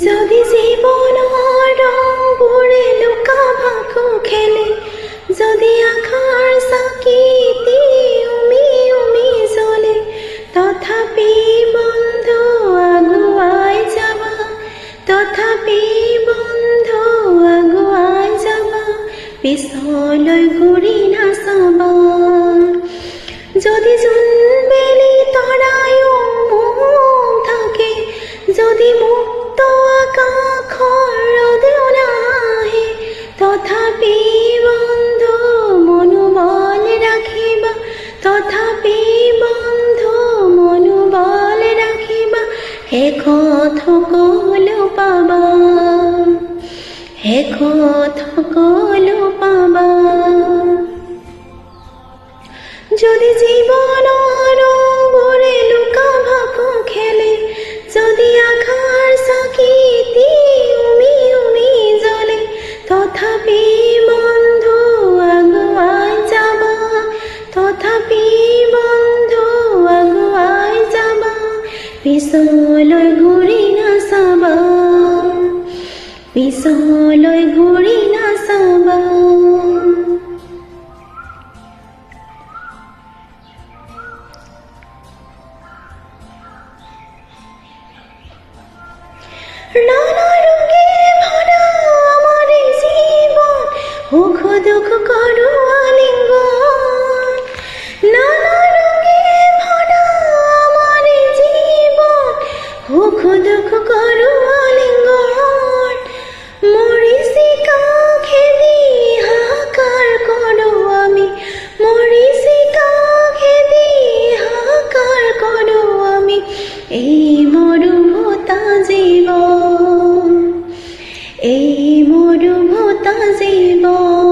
যদি জীৱনৰ ৰংবোৰে লুকা ভাকু খেলে, যদি আশাৰ চাকিটি উমি উমি জ্বলে, তথাপি বন্ধু আগুৱাই যাবা, তথাপি বন্ধু আগুৱাই যাবা, পিছলৈ ঘূৰি নাচাবা। যদি জোনবেলি তৰায়ো মুখ থাকে, যদি মুক্ত আকাশৰ ৰ'দেও নাহে, তথাপি বন্ধু মনোবল ৰাখিবা, তথাপি বন্ধু মনোবল ৰাখিবা, শেষত সকলো পাবা, শেষত সকলো পাবা। যদি জীৱনৰ ৰংবোৰে লুকা ভাকু খেলে, যদি আশাৰ চাকিটি উমি উমি জ্বলে, তথাপি বন্ধু আগুৱাই যাবা, তথাপি বন্ধু আগুৱাই যাবা, পিছলৈ ঘূৰি নাচাবা, পিছলৈ ঘূৰি নাচাবা। নানা ৰোগে ভৰা আমাৰ জীৱন, সুখ দুখ কৰো আলিঙ্গন, নানা ৰোগে ভৰা আমাৰ জীৱন, সুখ দুখ কৰো আলিঙ্গন, মৰিচিকা খেদি হাহাকাৰ কৰো আমি, মৰিচিকা খেদি হাহাকাৰ কৰো আমি, এই মৰুভূতা জীৱন, এই মৰুভূতা জীৱন।